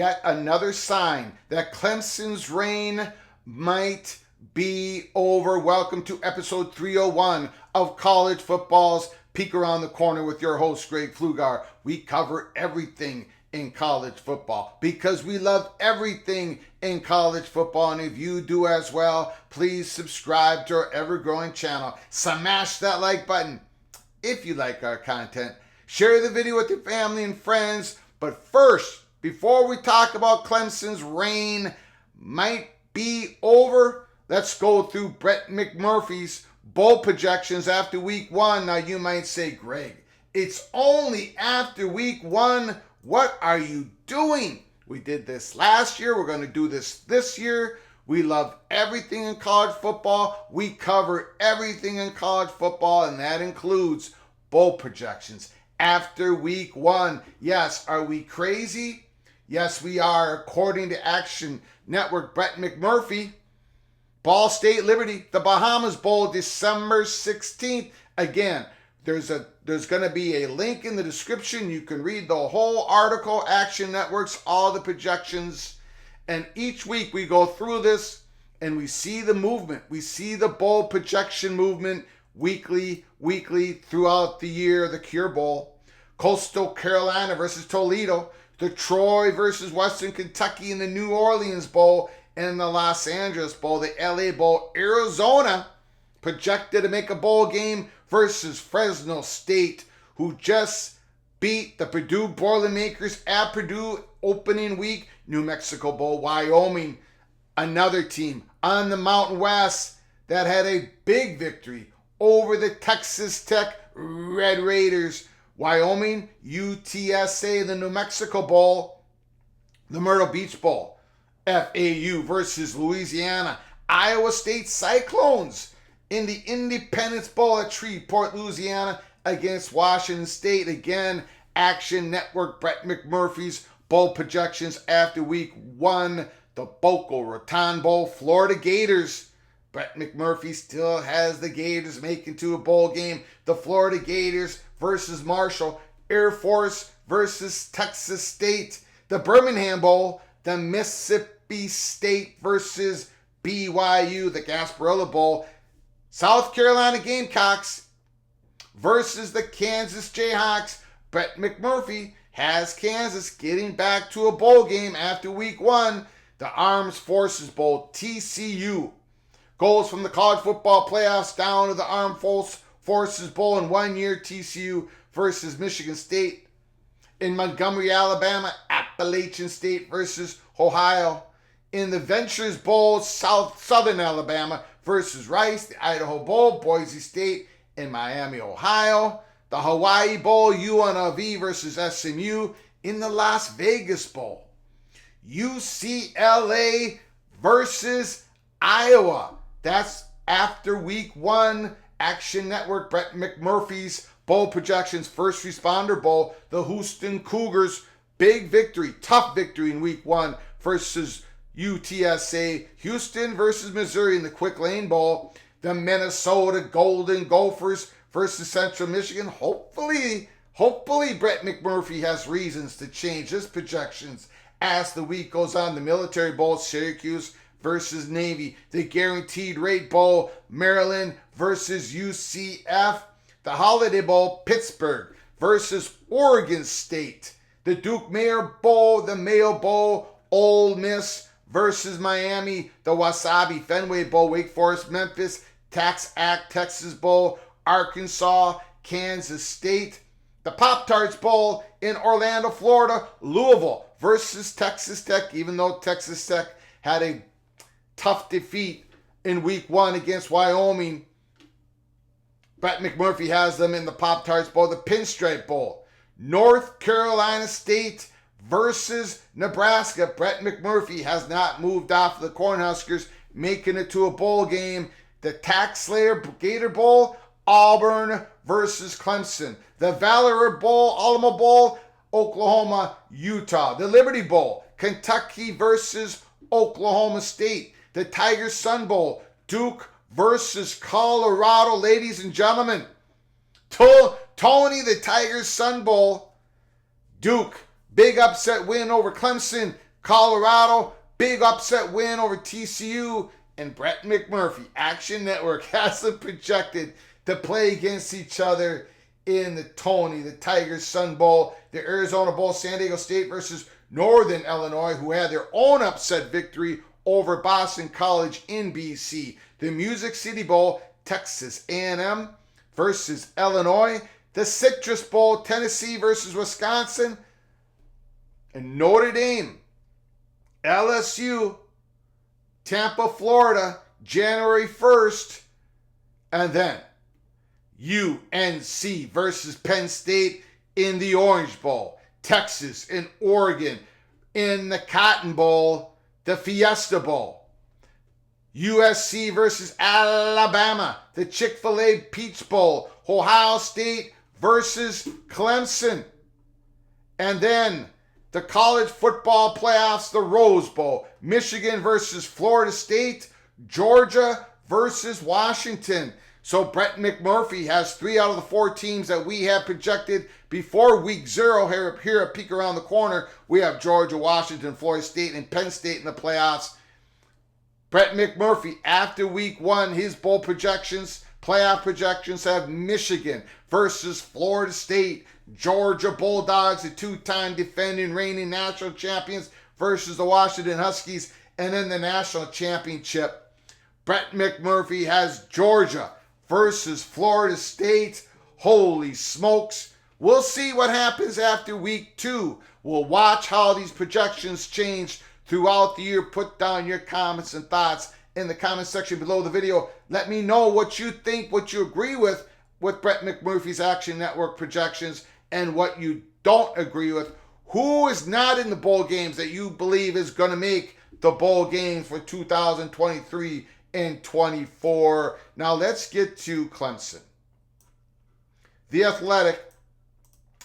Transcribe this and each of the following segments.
yet another sign that Clemson's reign might be over. Welcome to episode 301 of College Football's Peek Around the Corner with your host, Greg Pflugar. We cover everything in college football because we love everything in college football, and if you do as well, please subscribe to our ever-growing channel. Smash that like button if you like our content. Share the video with your family and friends. But first, before we talk about Clemson's reign might be over, let's go through Brett McMurphy's bowl projections after week one. Now you might say, Greg, it's only after week one. What are you doing? We did this last year. We're going to do this year. We love everything in college football. We cover everything in college football, and that includes bowl projections after week one. Yes, are we crazy? Yes, we are. According to Action Network, Brett McMurphy, Ball State Liberty, the Bahamas Bowl, December 16th. Again, there's going to be a link in the description. You can read the whole article, Action Network's, all the projections. And each week we go through this and we see the movement. We see the bowl projection movement weekly throughout the year. The Cure Bowl, Coastal Carolina versus Toledo, the Troy versus Western Kentucky, and the New Orleans Bowl, and the Los Angeles Bowl, the LA Bowl. Arizona projected to make a bowl game versus Fresno State, who just beat the Purdue Boilermakers at Purdue opening week. New Mexico Bowl, Wyoming, another team on the Mountain West that had a big victory over the Texas Tech Red Raiders. Wyoming, UTSA, the New Mexico Bowl, the Myrtle Beach Bowl, FAU versus Louisiana, Iowa State Cyclones in the Independence Bowl at Shreveport, Louisiana against Washington State. Again, Action Network, Brett McMurphy's bowl projections after week one. The Boca Raton Bowl, Florida Gators. Brett McMurphy still has the Gators making to a bowl game. The Florida Gators versus Marshall. Air Force versus Texas State. The Birmingham Bowl, the Mississippi State versus BYU. The Gasparilla Bowl, South Carolina Gamecocks versus the Kansas Jayhawks. Brett McMurphy has Kansas getting back to a bowl game after week one. The Armed Forces Bowl, TCU goes from the college football playoffs down to the Armed Forces Bowl in 1 year. TCU versus Michigan State. In Montgomery, Alabama, Appalachian State versus Ohio. In the Ventures Bowl, Southern Alabama versus Rice. The Idaho Bowl, Boise State in Miami, Ohio. The Hawaii Bowl, UNLV versus SMU. In the Las Vegas Bowl, UCLA versus Iowa. That's after week one. Action Network, Brett McMurphy's bowl projections. First Responder Bowl, the Houston Cougars, big victory, tough victory in week one versus UTSA. Houston versus Missouri in the Quick Lane Bowl. The Minnesota Golden Gophers versus Central Michigan. Hopefully Brett McMurphy has reasons to change his projections as the week goes on. The Military Bowl, Syracuse versus Navy. The Guaranteed Rate Bowl, Maryland versus UCF. The Holiday Bowl, Pittsburgh versus Oregon State. The Duke Mayo Bowl, the Mayo Bowl, Ole Miss versus Miami. The Wasabi Fenway Bowl, Wake Forest, Memphis. Tax Act, Texas Bowl, Arkansas, Kansas State. The Pop-Tarts Bowl in Orlando, Florida. Louisville versus Texas Tech, even though Texas Tech had a tough defeat in week one against Wyoming. Brett McMurphy has them in the Pop-Tarts Bowl. The Pinstripe Bowl, North Carolina State versus Nebraska. Brett McMurphy has not moved off the Cornhuskers, making it to a bowl game. The Tax Slayer Gator Bowl, Auburn versus Clemson. The Valor Bowl, Alamo Bowl, Oklahoma, Utah. The Liberty Bowl, Kentucky versus Oklahoma State. The Tiger Sun Bowl, Duke versus Colorado. Ladies and gentlemen, Tony the Tigers Sun Bowl, Duke, big upset win over Clemson. Colorado, big upset win over TCU. And Brett McMurphy, Action Network, has them projected to play against each other in the Tony, the Tigers Sun Bowl, the Arizona Bowl, San Diego State versus Northern Illinois, who had their own upset victory over Boston College in BC. The Music City Bowl, Texas A&M versus Illinois. The Citrus Bowl, Tennessee versus Wisconsin. And Notre Dame, LSU, Tampa, Florida, January 1st. And then UNC versus Penn State in the Orange Bowl. Texas and Oregon in the Cotton Bowl, the Fiesta Bowl. USC versus Alabama, the Chick-fil-A Peach Bowl. Ohio State versus Clemson. And then the college football playoffs, the Rose Bowl. Michigan versus Florida State. Georgia versus Washington. So Brett McMurphy has 3 out of the 4 teams that we have projected before week 0 here at Peek Around the Corner. We have Georgia, Washington, Florida State, and Penn State in the playoffs. Brett McMurphy, after week 1, his bowl projections, playoff projections have Michigan versus Florida State. Georgia Bulldogs, the 2-time defending reigning national champions, versus the Washington Huskies. And in the national championship, Brett McMurphy has Georgia versus Florida State. Holy smokes. We'll see what happens after week 2. We'll watch how these projections change throughout the year. Put down your comments and thoughts in the comment section below the video. Let me know what you think, what you agree with Brett McMurphy's Action Network projections, and what you don't agree with. Who is not in the bowl games that you believe is going to make the bowl games for 2023 and 24? Now let's get to Clemson. The Athletic,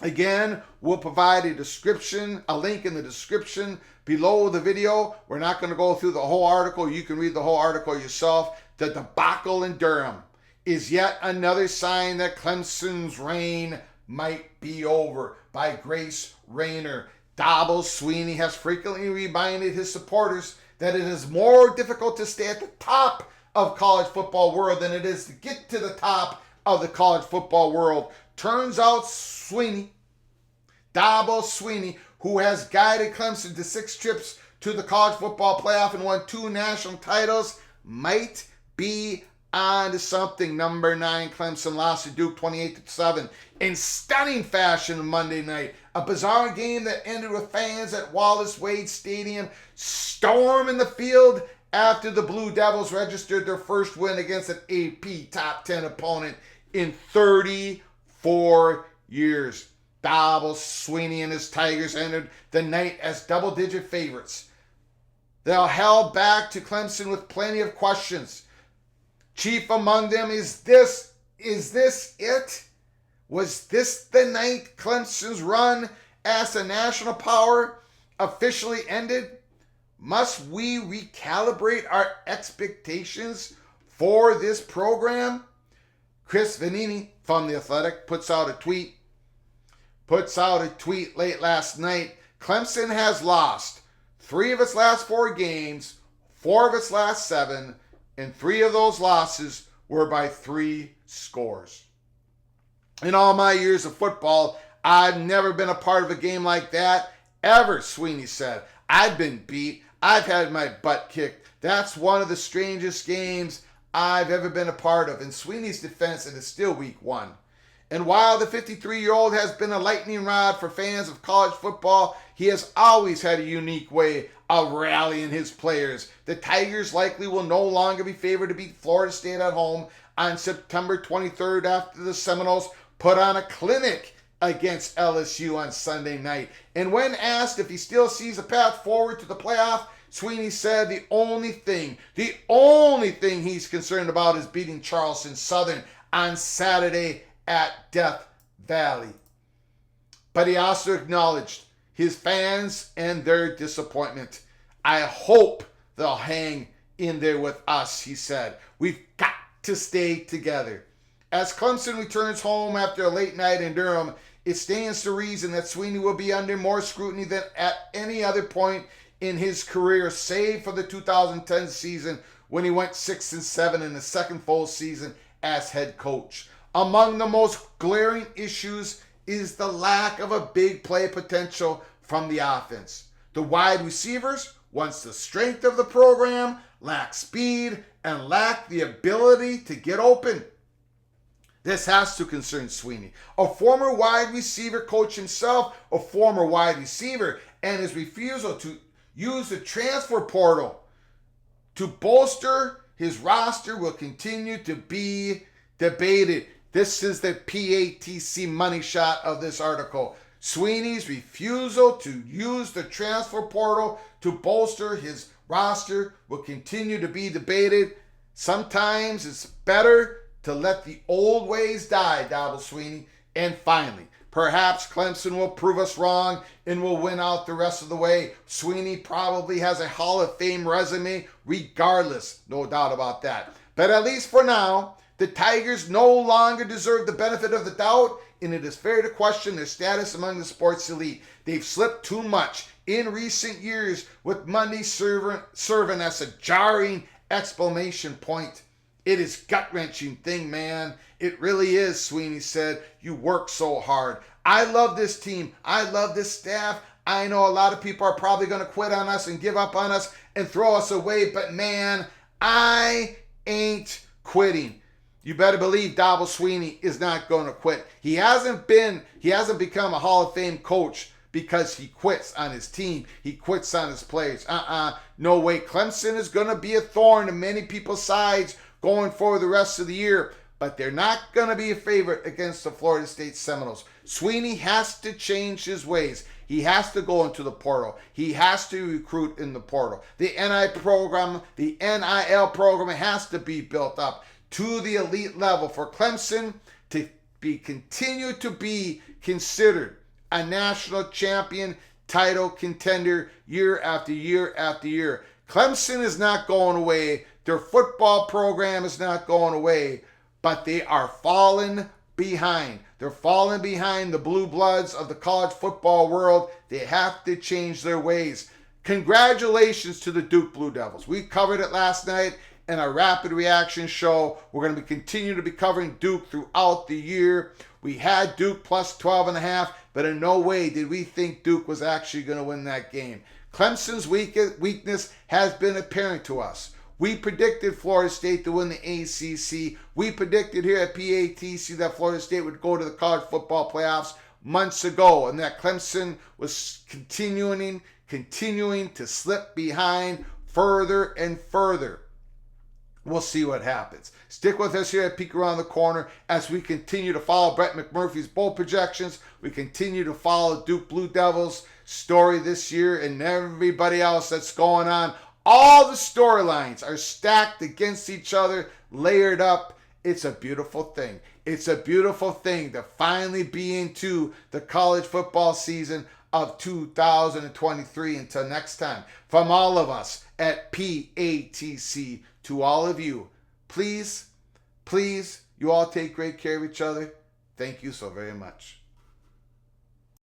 again, will provide a link in the description below the video. We're not going to go through the whole article. You can read the whole article yourself. The debacle in Durham is yet another sign that Clemson's reign might be over. By Grace Rayner. Dabo Swinney has frequently reminded his supporters that it is more difficult to stay at the top of college football world than it is to get to the top of the college football world. Turns out Dabo Swinney, who has guided Clemson to 6 trips to the college football playoff and won 2 national titles, might be on to something. Number 9, Clemson lost to Duke 28-7 in stunning fashion Monday night. A bizarre game that ended with fans at Wallace Wade Stadium storming the field after the Blue Devils registered their first win against an AP top 10 opponent in 34 years. Dabo Swinney and his Tigers entered the night as double-digit favorites. They're held back to Clemson with plenty of questions. Chief among them, is this it? Was this the night Clemson's run as a national power officially ended? Must we recalibrate our expectations for this program? Chris Vanini from The Athletic puts out a tweet late last night. Clemson has lost 3 of its last 4 games, 4 of its last 7, and 3 of those losses were by 3 scores. In all my years of football, I've never been a part of a game like that, ever, Swinney said. I've been beat. I've had my butt kicked. That's one of the strangest games I've ever been a part of. In Swinney's defense, it is still week 1. And while the 53-year-old has been a lightning rod for fans of college football, he has always had a unique way of rallying his players. The Tigers likely will no longer be favored to beat Florida State at home on September 23rd after the Seminoles put on a clinic against LSU on Sunday night. And when asked if he still sees a path forward to the playoff, Swinney said the only thing he's concerned about is beating Charleston Southern on Saturday at Death Valley. But he also acknowledged his fans and their disappointment. I hope they'll hang in there with us, he said. We've got to stay together. As Clemson returns home after a late night in Durham, it stands to reason that Swinney will be under more scrutiny than at any other point in his career, save for the 2010 season when he went 6-7 in the second full season as head coach. Among the most glaring issues is the lack of a big play potential from the offense. The wide receivers, once the strength of the program, lack speed and lack the ability to get open. This has to concern Swinney, a former wide receiver coach himself, a former wide receiver, and his refusal to use the transfer portal to bolster his roster will continue to be debated. This is the PATC money shot of this article. Swinney's refusal to use the transfer portal to bolster his roster will continue to be debated. Sometimes it's better to let the old ways die, Dabo Swinney. And finally, perhaps Clemson will prove us wrong and will win out the rest of the way. Swinney probably has a Hall of Fame resume regardless, no doubt about that. But at least for now, the Tigers no longer deserve the benefit of the doubt, and it is fair to question their status among the sports elite. They've slipped too much in recent years, with Monday serving as a jarring exclamation point. It is gut-wrenching thing, man. It really is, Swinney said. You work so hard. I love this team. I love this staff. I know a lot of people are probably going to quit on us and give up on us and throw us away, but man, I ain't quitting. You better believe Dabo Swinney is not going to quit. He hasn't become a Hall of Fame coach because he quits on his team. He quits on his players. No way. Clemson is going to be a thorn in many people's sides going forward the rest of the year, but they're not going to be a favorite against the Florida State Seminoles. Swinney has to change his ways. He has to go into the portal. He has to recruit in the portal. The NIL program has to be built up to the elite level for Clemson to continue to be considered a national champion title contender year after year after year. Clemson is not going away. Their football program is not going away, but they are falling behind. They're falling behind the blue bloods of the college football world. They have to change their ways. Congratulations to the Duke Blue Devils. We covered it last night in our rapid reaction show. We're going to continue to be covering Duke throughout the year. We had Duke plus 12.5, but in no way did we think Duke was actually going to win that game. Clemson's weakness has been apparent to us. We predicted Florida State to win the ACC. We predicted here at PATC that Florida State would go to the college football playoffs months ago, and that Clemson was continuing to slip behind further and further. We'll see what happens. Stick with us here at Peek Around the Corner as we continue to follow Brett McMurphy's bowl projections. We continue to follow Duke Blue Devils' story this year and everybody else that's going on. All the storylines are stacked against each other, layered up. It's a beautiful thing. It's a beautiful thing to finally be into the college football season of 2023. Until next time, from all of us at PATC to all of you, please, you all take great care of each other. Thank you so very much.